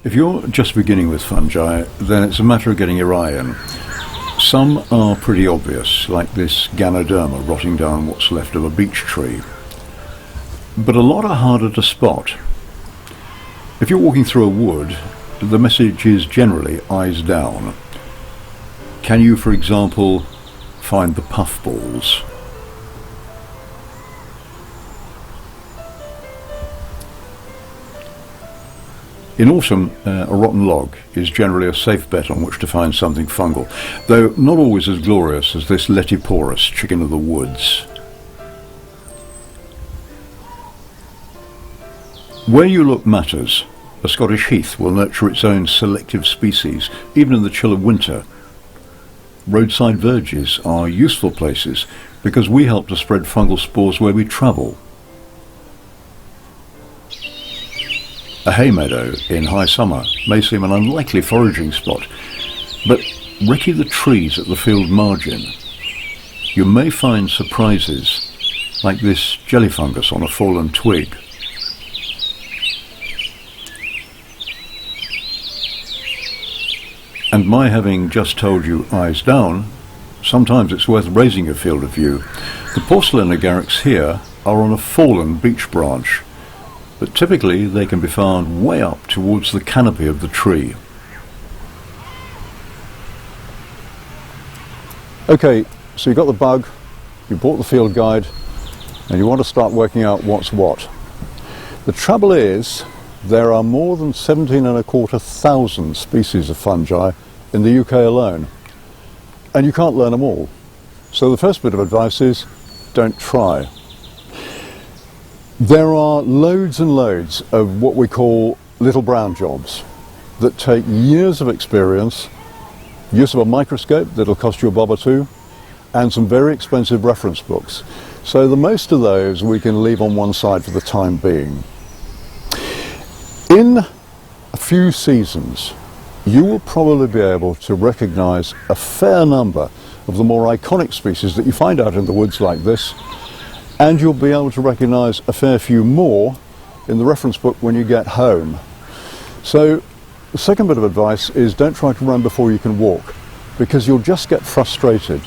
If you're just beginning with fungi, then it's a matter of getting your eye in. Some are pretty obvious, like this Ganoderma rotting down what's left of a beech tree. But a lot are harder to spot. If you're walking through a wood, the message is generally eyes down. Can you, for example, find the puffballs? In autumn, a rotten log is generally a safe bet on which to find something fungal, though not always as glorious as this Letiporus chicken of the woods. Where you look matters. A Scottish heath will nurture its own selective species, even in the chill of winter. Roadside verges are useful places because we help to spread fungal spores where we travel. A hay meadow in high summer may seem an unlikely foraging spot, but recce the trees at the field margin. You may find surprises, like this jelly fungus on a fallen twig. And my having just told you eyes down, sometimes it's worth raising your field of view. The porcelain agarics here are on a fallen beech branch, but typically they can be found way up towards the canopy of the tree. Okay, so you got the bug, you bought the field guide, and you want to start working out what's what. The trouble is, there are more than 17,250 species of fungi in the UK alone, and you can't learn them all. So the first bit of advice is, don't try. There are loads and loads of what we call little brown jobs that take years of experience, use of a microscope that'll cost you a bob or two, and some very expensive reference books. So the most of those we can leave on one side for the time being. In a few seasons, you will probably be able to recognize a fair number of the more iconic species that you find out in the woods like this, and you'll be able to recognize a fair few more in the reference book when you get home. So the second bit of advice is don't try to run before you can walk, because you'll just get frustrated.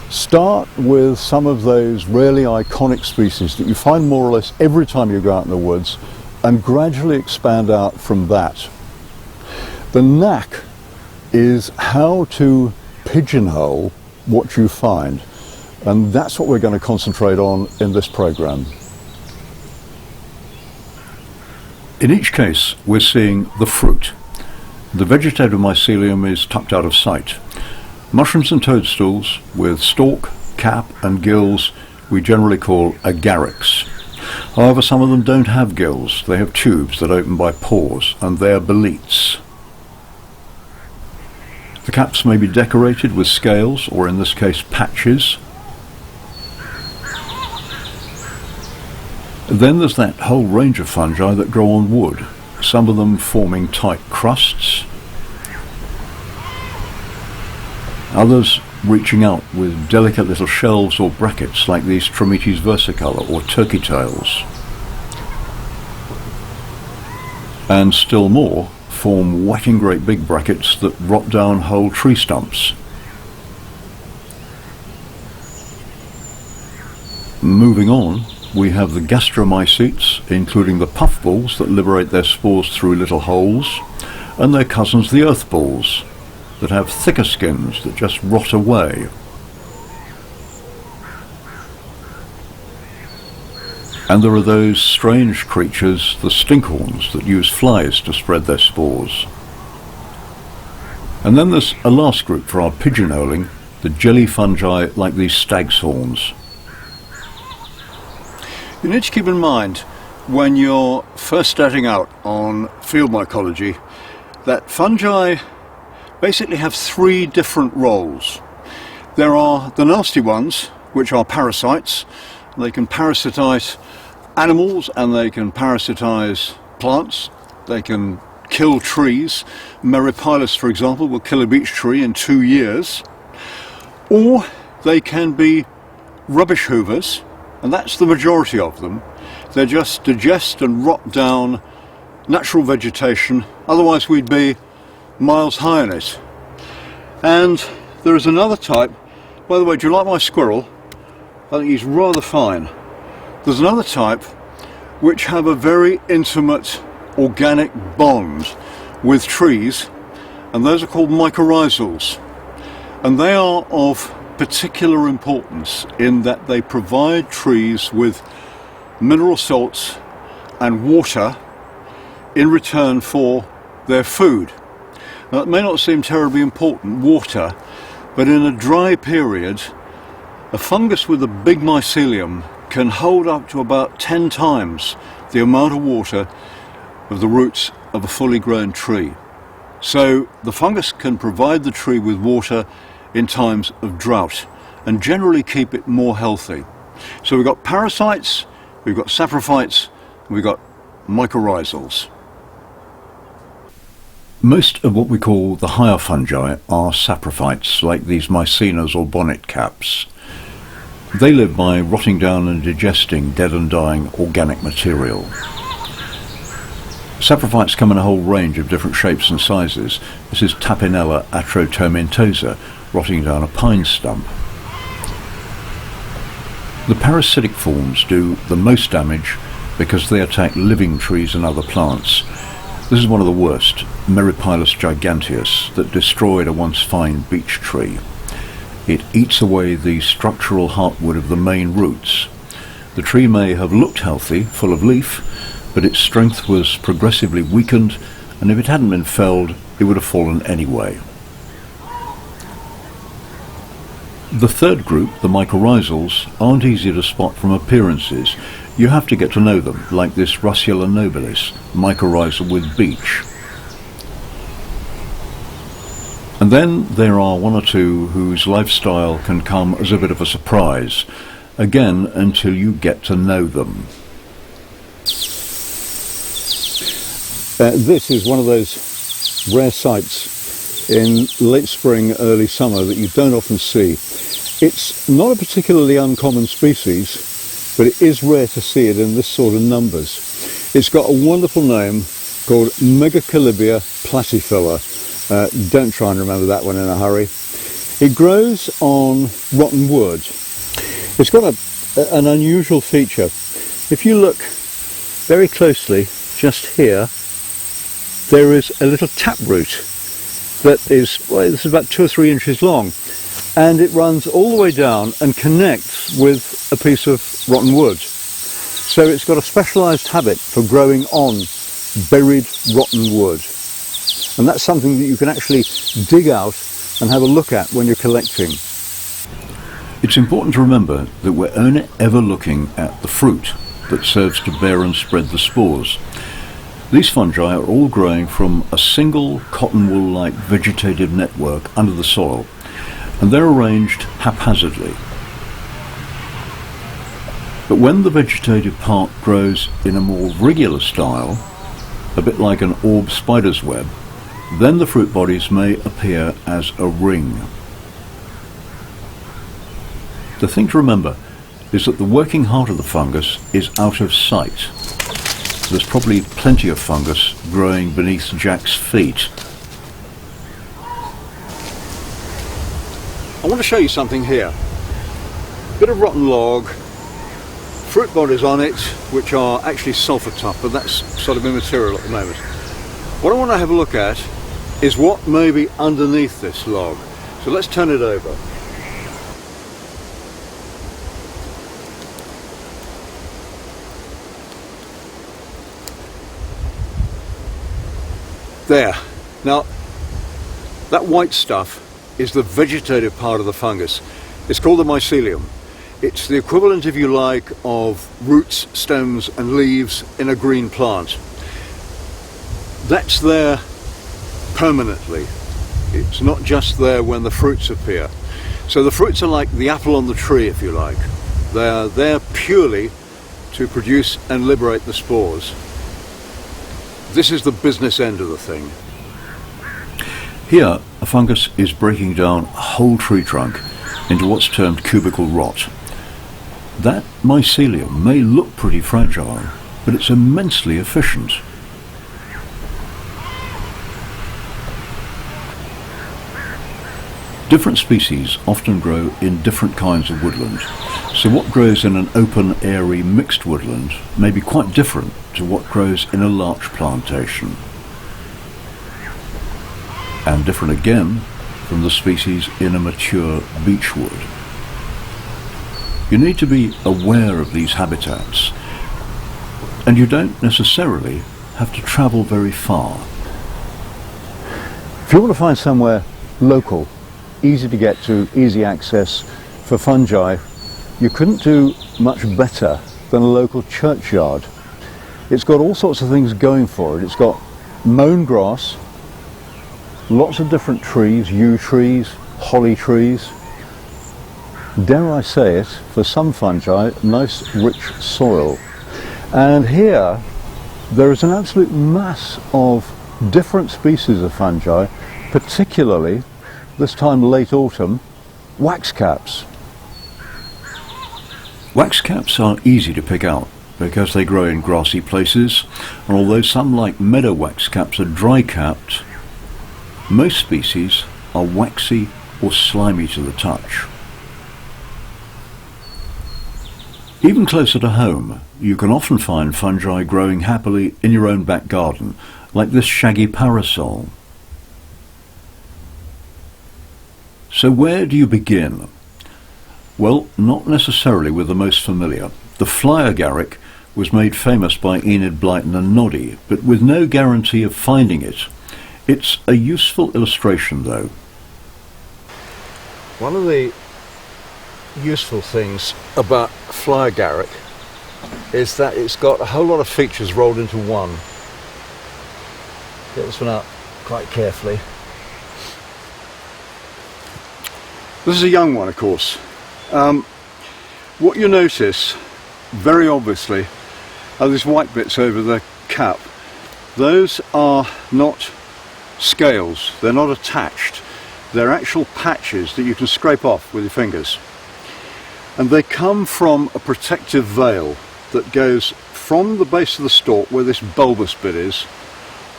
Start with some of those really iconic species that you find more or less every time you go out in the woods, and gradually expand out from that. The knack is how to pigeonhole what you find, and that's what we're going to concentrate on in this program. In each case, we're seeing the fruit. The vegetative mycelium is tucked out of sight. Mushrooms and toadstools with stalk, cap and gills we generally call agarics. However, some of them don't have gills. They have tubes that open by pores, and they're boletes. The caps may be decorated with scales, or in this case patches. Then there's that whole range of fungi that grow on wood, some of them forming tight crusts, others reaching out with delicate little shelves or brackets like these Trametes versicolor or turkey tails. And still more form whacking great big brackets that rot down whole tree stumps. Moving on, we have the gastromycetes, including the puffballs that liberate their spores through little holes, and their cousins the earthballs, that have thicker skins that just rot away. And there are those strange creatures, the stinkhorns, that use flies to spread their spores. And then there's a last group for our pigeonholing, the jelly fungi like these stag's horns. You need to keep in mind, when you're first starting out on field mycology, that fungi basically have three different roles. There are the nasty ones, which are parasites. They can parasitize animals and they can parasitize plants. They can kill trees. Meripilus, for example, will kill a beech tree in 2 years. Or they can be rubbish hoovers, and that's the majority of them. They just digest and rot down natural vegetation, otherwise we'd be miles high in it. And there is another type, by the way, do you like my squirrel? I think he's rather fine. There's another type which have a very intimate organic bond with trees, and those are called mycorrhizals. And they are of particular importance in that they provide trees with mineral salts and water in return for their food. Now, it may not seem terribly important, water, but in a dry period, a fungus with a big mycelium can hold up to about 10 times the amount of water of the roots of a fully grown tree. So the fungus can provide the tree with water in times of drought and generally keep it more healthy. So we've got parasites, we've got saprophytes, and we've got mycorrhizals. Most of what we call the higher fungi are saprophytes, like these mycenas or bonnet caps. They live by rotting down and digesting dead and dying organic material. Saprophytes come in a whole range of different shapes and sizes. This is Tapinella atrotomentosa, rotting down a pine stump. The parasitic forms do the most damage because they attack living trees and other plants. This is one of the worst, Meripilus giganteus, that destroyed a once fine beech tree. It eats away the structural heartwood of the main roots. The tree may have looked healthy, full of leaf, but its strength was progressively weakened, and if it hadn't been felled, it would have fallen anyway. The third group, the mycorrhizals, aren't easy to spot from appearances. You have to get to know them, like this Russula nobilis, mycorrhizal with beech. And then there are one or two whose lifestyle can come as a bit of a surprise, again until you get to know them. This is one of those rare sights in late spring, early summer that you don't often see. It's not a particularly uncommon species, but it is rare to see it in this sort of numbers. It's got a wonderful name called Megacalibia platyphila. Don't try and remember that one in a hurry. It grows on rotten wood. It's got an unusual feature. If you look very closely just here, there is a little taproot that is, well, this is about 2 or 3 inches long, and it runs all the way down and connects with a piece of rotten wood. So it's got a specialised habit for growing on buried rotten wood, and that's something that you can actually dig out and have a look at when you're collecting. It's important to remember that we're only ever looking at the fruit that serves to bear and spread the spores. These fungi are all growing from a single cotton wool-like vegetative network under the soil, and they're arranged haphazardly. But when the vegetative part grows in a more regular style, a bit like an orb spider's web, then the fruit bodies may appear as a ring. The thing to remember is that the working heart of the fungus is out of sight. There's probably plenty of fungus growing beneath Jack's feet. I want to show you something here. Bit of rotten log, fruit bodies on it, which are actually sulfur tough, but that's sort of immaterial at the moment. What I want to have a look at is what may be underneath this log. So let's turn it over. There. Now, that white stuff is the vegetative part of the fungus. It's called the mycelium. It's the equivalent, if you like, of roots, stems and leaves in a green plant. That's there permanently. It's not just there when the fruits appear. So the fruits are like the apple on the tree, if you like. They are there purely to produce and liberate the spores. This is the business end of the thing. Here, a fungus is breaking down a whole tree trunk into what's termed cubical rot. That mycelium may look pretty fragile, but it's immensely efficient. Different species often grow in different kinds of woodland, so what grows in an open, airy, mixed woodland may be quite different to what grows in a larch plantation, and different again from the species in a mature beechwood. You need to be aware of these habitats, and you don't necessarily have to travel very far. If you want to find somewhere local, easy to get to, easy access for fungi, you couldn't do much better than a local churchyard. It's got all sorts of things going for it. It's got mown grass, lots of different trees, yew trees, holly trees. Dare I say it, for some fungi, nice rich soil. And here there is an absolute mass of different species of fungi, particularly this time late autumn, waxcaps. Waxcaps are easy to pick out because they grow in grassy places, and although some, like meadow waxcaps, are dry capped, most species are waxy or slimy to the touch. Even closer to home, you can often find fungi growing happily in your own back garden, like this shaggy parasol. So where do you begin? Well, not necessarily with the most familiar. The fly agaric was made famous by Enid Blyton and Noddy, but with no guarantee of finding it. It's a useful illustration, though. One of the useful things about fly agaric is that it's got a whole lot of features rolled into one. Get this one out quite carefully. This is a young one, of course. What you notice very obviously are these white bits over the cap. Those are not scales, they're not attached. They're actual patches that you can scrape off with your fingers. And they come from a protective veil that goes from the base of the stalk, where this bulbous bit is,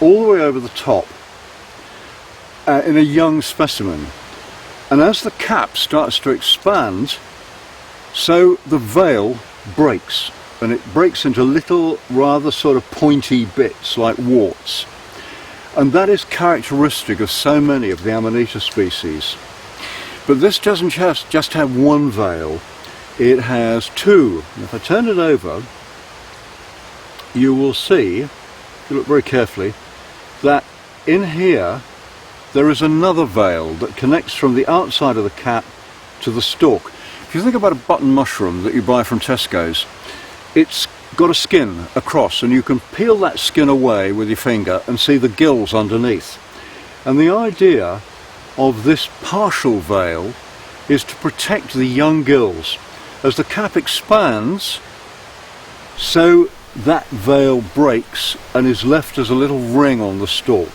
all the way over the top in a young specimen. And as the cap starts to expand, so the veil breaks, and it breaks into little rather sort of pointy bits like warts. And that is characteristic of so many of the Amanita species. But this doesn't just have one veil, it has two. And if I turn it over, you will see, if you look very carefully, that in here there is another veil that connects from the outside of the cap to the stalk. If you think about a button mushroom that you buy from Tesco's, it's got a skin across, and you can peel that skin away with your finger and see the gills underneath. And the idea of this partial veil is to protect the young gills. As the cap expands, so that veil breaks and is left as a little ring on the stalk.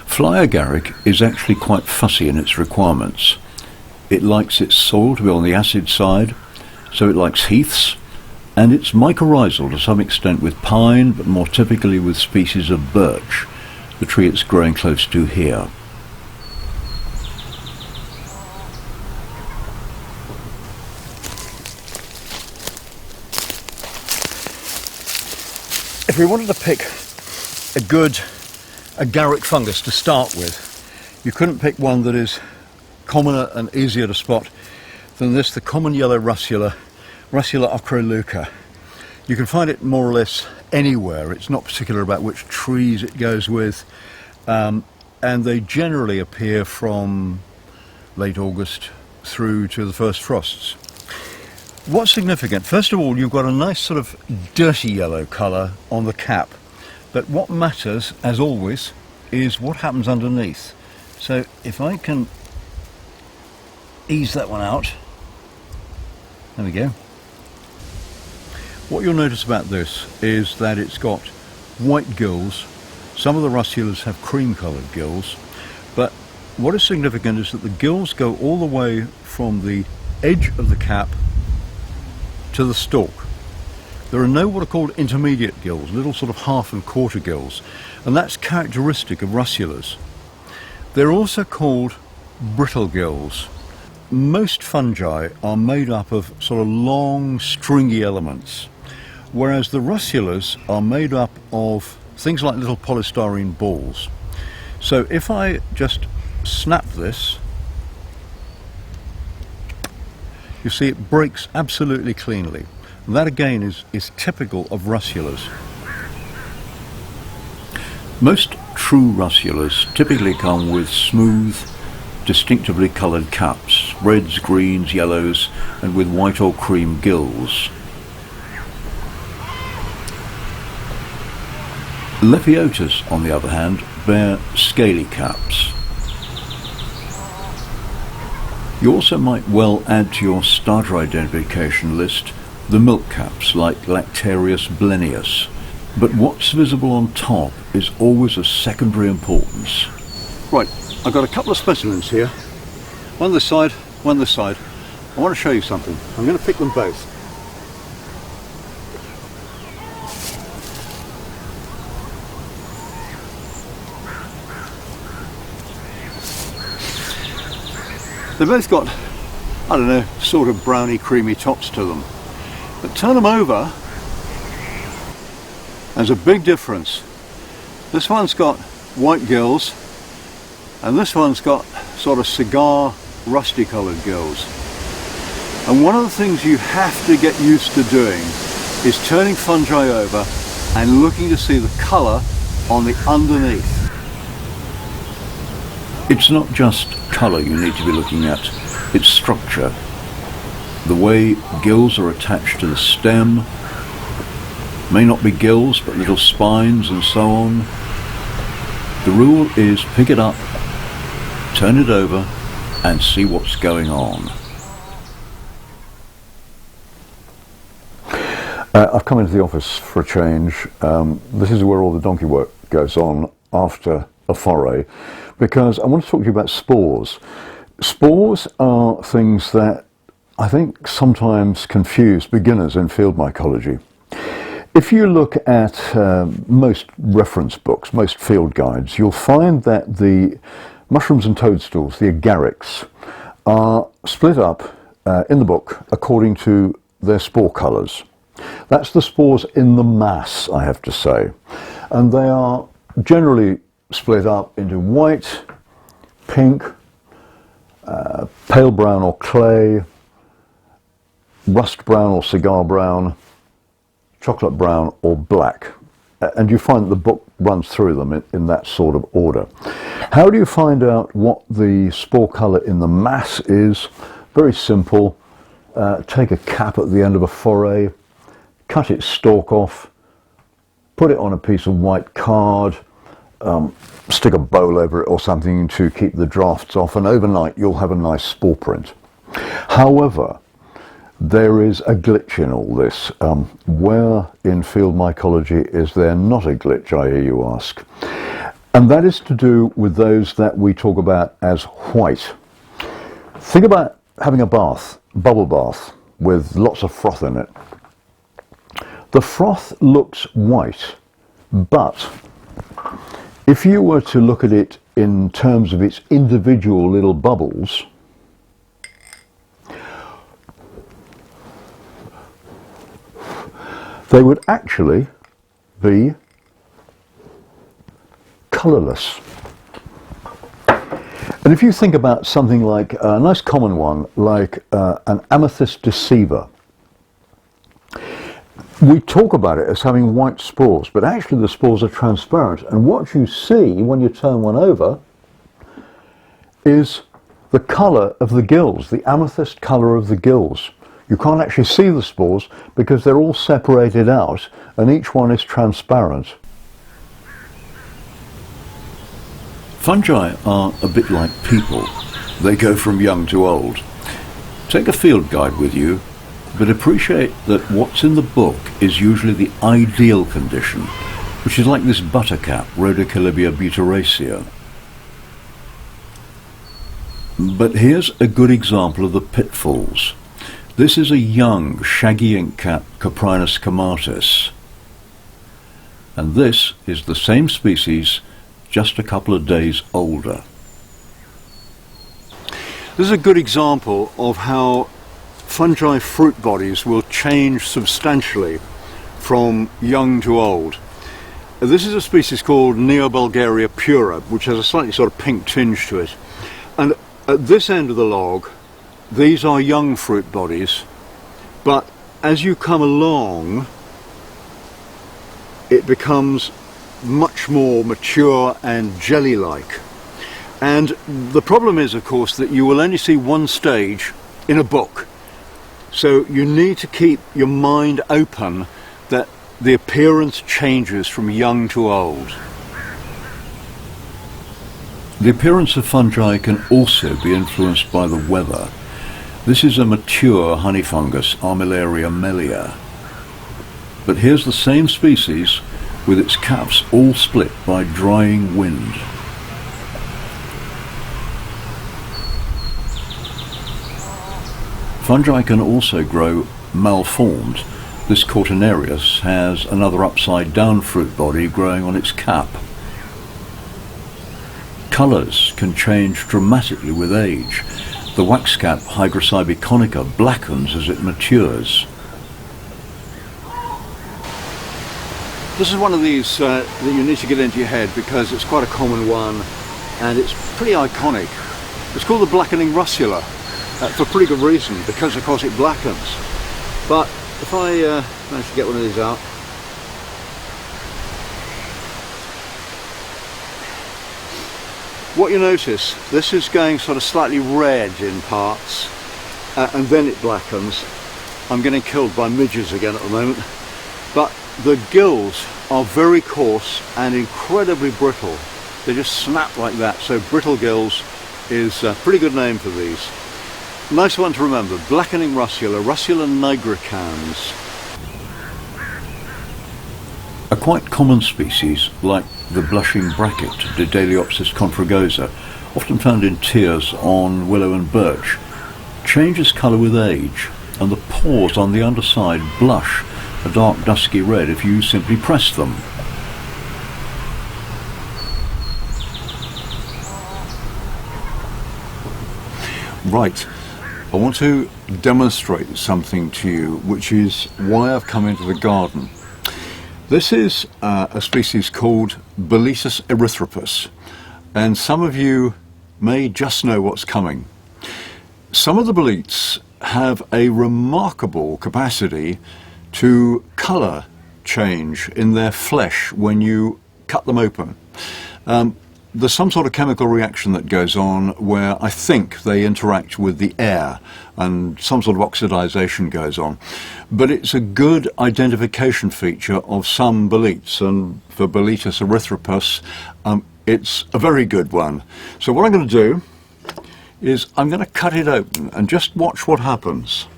Fly agaric is actually quite fussy in its requirements. It likes its soil to be on the acid side, so it likes heaths, and it's mycorrhizal to some extent with pine, but more typically with species of birch, the tree it's growing close to here. If we wanted to pick a good agaric fungus to start with, you couldn't pick one that is commoner and easier to spot than this, the common yellow russula ochroleuca. You can find it more or less anywhere. It's not particular about which trees it goes with, and they generally appear from late August through to the first frosts. What's significant? First of all, you've got a nice sort of dirty yellow colour on the cap, but what matters, as always, is what happens underneath. So if I can ease that one out, there we go. What you'll notice about this is that it's got white gills. Some of the russulas have cream coloured gills, but what is significant is that the gills go all the way from the edge of the cap to the stalk. There are no what are called intermediate gills, little sort of half and quarter gills, and that's characteristic of russulas. They're also called brittle gills. Most fungi are made up of sort of long, stringy elements, whereas the russulas are made up of things like little polystyrene balls. So if I just snap this, you see it breaks absolutely cleanly. And that again is typical of russulas. Most true russulas typically come with smooth, distinctively coloured caps, reds, greens, yellows, and with white or cream gills. Lepiotas, on the other hand, bear scaly caps. You also might well add to your starter identification list the milk caps like Lactarius blenius, but what's visible on top is always of secondary importance. Right, I've got a couple of specimens here, one this side, one this side. I want to show you something. I'm going to pick them both. They've both got, I don't know, sort of browny creamy tops to them. But turn them over, there's a big difference. This one's got white gills, and this one's got sort of cigar rusty coloured gills. And one of the things you have to get used to doing is turning fungi over and looking to see the colour on the underneath. It's not just colour you need to be looking at, it's structure. The way gills are attached to the stem, may not be gills but little spines and so on. The rule is pick it up, turn it over and see what's going on. I've come into the office for a change. This is where all the donkey work goes on after a foray, because I want to talk to you about spores. Spores are things that I think sometimes confuse beginners in field mycology. If you look at most reference books, most field guides, you'll find that the mushrooms and toadstools, the agarics, are split up in the book according to their spore colours. That's the spores in the mass, I have to say. And they are generally split up into white, pink, pale brown or clay, rust brown or cigar brown, chocolate brown or black. And you find the book runs through them in that sort of order. How do you find out what the spore colour in the mass is? Very simple. Take a cap at the end of a foray, cut its stalk off, put it on a piece of white card, stick a bowl over it or something to keep the drafts off, and overnight you'll have a nice spore print. However, there is a glitch in all this. Where in field mycology is there not a glitch, I hear you ask? And that is to do with those that we talk about as white. Think about having a bath, bubble bath, with lots of froth in it. The froth looks white, but if you were to look at it in terms of its individual little bubbles, they would actually be colourless. And if you think about something like a nice common one, like an amethyst deceiver, we talk about it as having white spores, but actually the spores are transparent. And what you see when you turn one over is the colour of the gills, the amethyst colour of the gills. You can't actually see the spores because they're all separated out and each one is transparent. Fungi are a bit like people. They go from young to old. Take a field guide with you, but appreciate that what's in the book is usually the ideal condition, which is like this buttercap, Rhodocalibia butyracea. But here's a good example of the pitfalls. This is a young shaggy inkcap Coprinus comatus, and this is the same species, just a couple of days older. This is a good example of how fungi fruit bodies will change substantially from young to old. This is a species called Neobulgaria pura, which has a slightly sort of pink tinge to it. And at this end of the log, these are young fruit bodies, but as you come along, it becomes much more mature and jelly-like. And the problem is, of course, that you will only see one stage in a book. So you need to keep your mind open that the appearance changes from young to old. The appearance of fungi can also be influenced by the weather. This is a mature honey fungus, Armillaria melia. But here's the same species with its caps all split by drying wind. Fungi can also grow malformed. This Cortinarius has another upside down fruit body growing on its cap. Colours can change dramatically with age. The waxcap Hygrocybiconica blackens as it matures. This is one of these that you need to get into your head because it's quite a common one and it's pretty iconic. It's called the blackening russula for pretty good reason, because of course it blackens. But if I manage to get one of these out, what you notice, this is going sort of slightly red in parts and then it blackens. I'm getting killed by midges again at the moment, but the gills are very coarse and incredibly brittle. They just snap like that, so brittle gills is a pretty good name for these. Nice one to remember, blackening russula, Russula nigricans. A quite common species, like the blushing bracket, Didaleopsis confragosa, often found in tiers on willow and birch, changes colour with age, and the pores on the underside blush a dark dusky red if you simply press them. Right, I want to demonstrate something to you, which is why I've come into the garden. This is a species called Boletus erythropus, and some of you may just know what's coming. Some of the boletes have a remarkable capacity to colour change in their flesh when you cut them open. There's some sort of chemical reaction that goes on where I think they interact with the air and some sort of oxidization goes on. But it's a good identification feature of some boletes, and for Boletus erythropus, it's a very good one. So what I'm going to do is I'm going to cut it open and just watch what happens.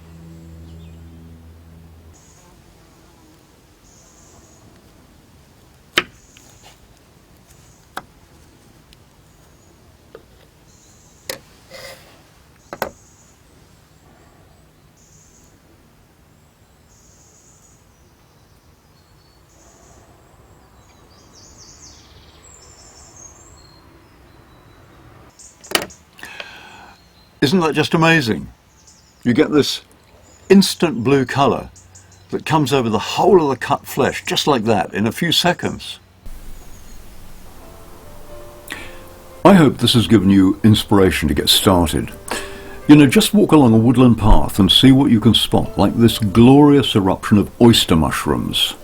Isn't that just amazing? You get this instant blue colour that comes over the whole of the cut flesh, just like that, in a few seconds. I hope this has given you inspiration to get started. You know, just walk along a woodland path and see what you can spot, like this glorious eruption of oyster mushrooms.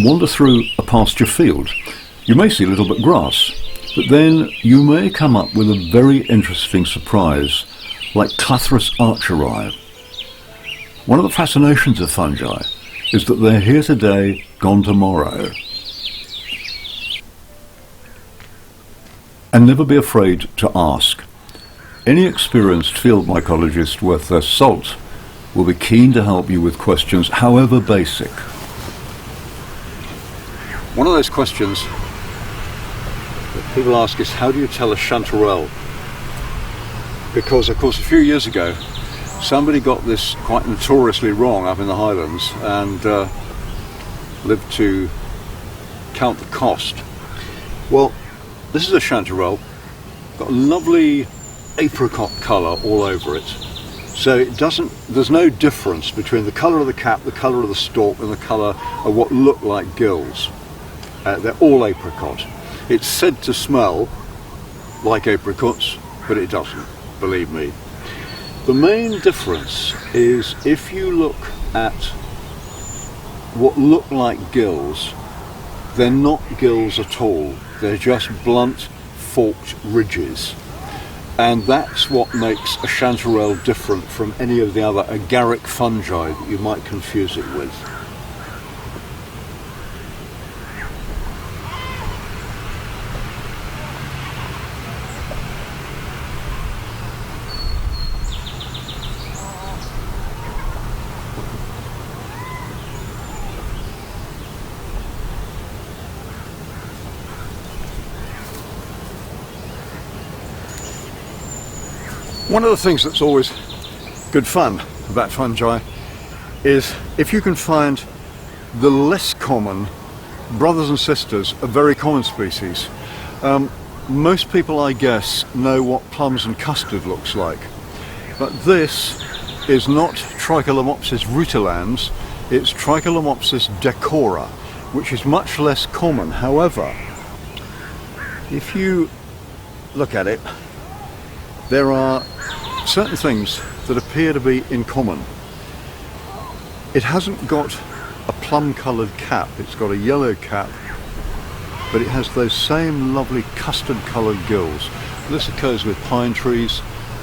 Wander through a pasture field. You may see a little bit of grass, but then you may come up with a very interesting surprise, like Clathrus archeri. One of the fascinations of fungi is that they're here today, gone tomorrow. And never be afraid to ask. Any experienced field mycologist worth their salt will be keen to help you with questions, however basic. One of those questions that people ask is, how do you tell a chanterelle? because of course a few years ago somebody got this quite notoriously wrong up in the Highlands and lived to count the cost. Well, this is a chanterelle, got a lovely apricot colour all over it, so there's no difference between the colour of the cap, the colour of the stalk and the colour of what look like gills. They're all apricot. It's said to smell like apricots, but it doesn't, believe me. The main difference is if you look at what look like gills, they're not gills at all. They're just blunt, forked ridges. And that's what makes a chanterelle different from any of the other agaric fungi that you might confuse it with. One of the things that's always good fun about fungi is if you can find the less common brothers and sisters of very common species. Most people, I guess, know what plums and custard looks like, but this is not Tricholamopsis rutilans, it's Tricholamopsis decora, which is much less common. However, if you look at it, there are certain things that appear to be in common. It hasn't got a plum coloured cap, it's got a yellow cap, but it has those same lovely custard coloured gills. This occurs with pine trees,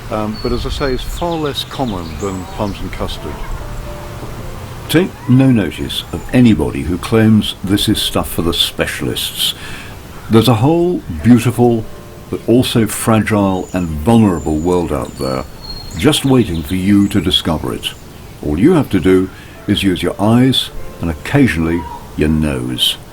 but as I say, it's far less common than plums and custard. Take no notice of anybody who claims this is stuff for the specialists. There's a whole beautiful but also fragile and vulnerable world out there, just waiting for you to discover it. All you have to do is use your eyes and occasionally your nose.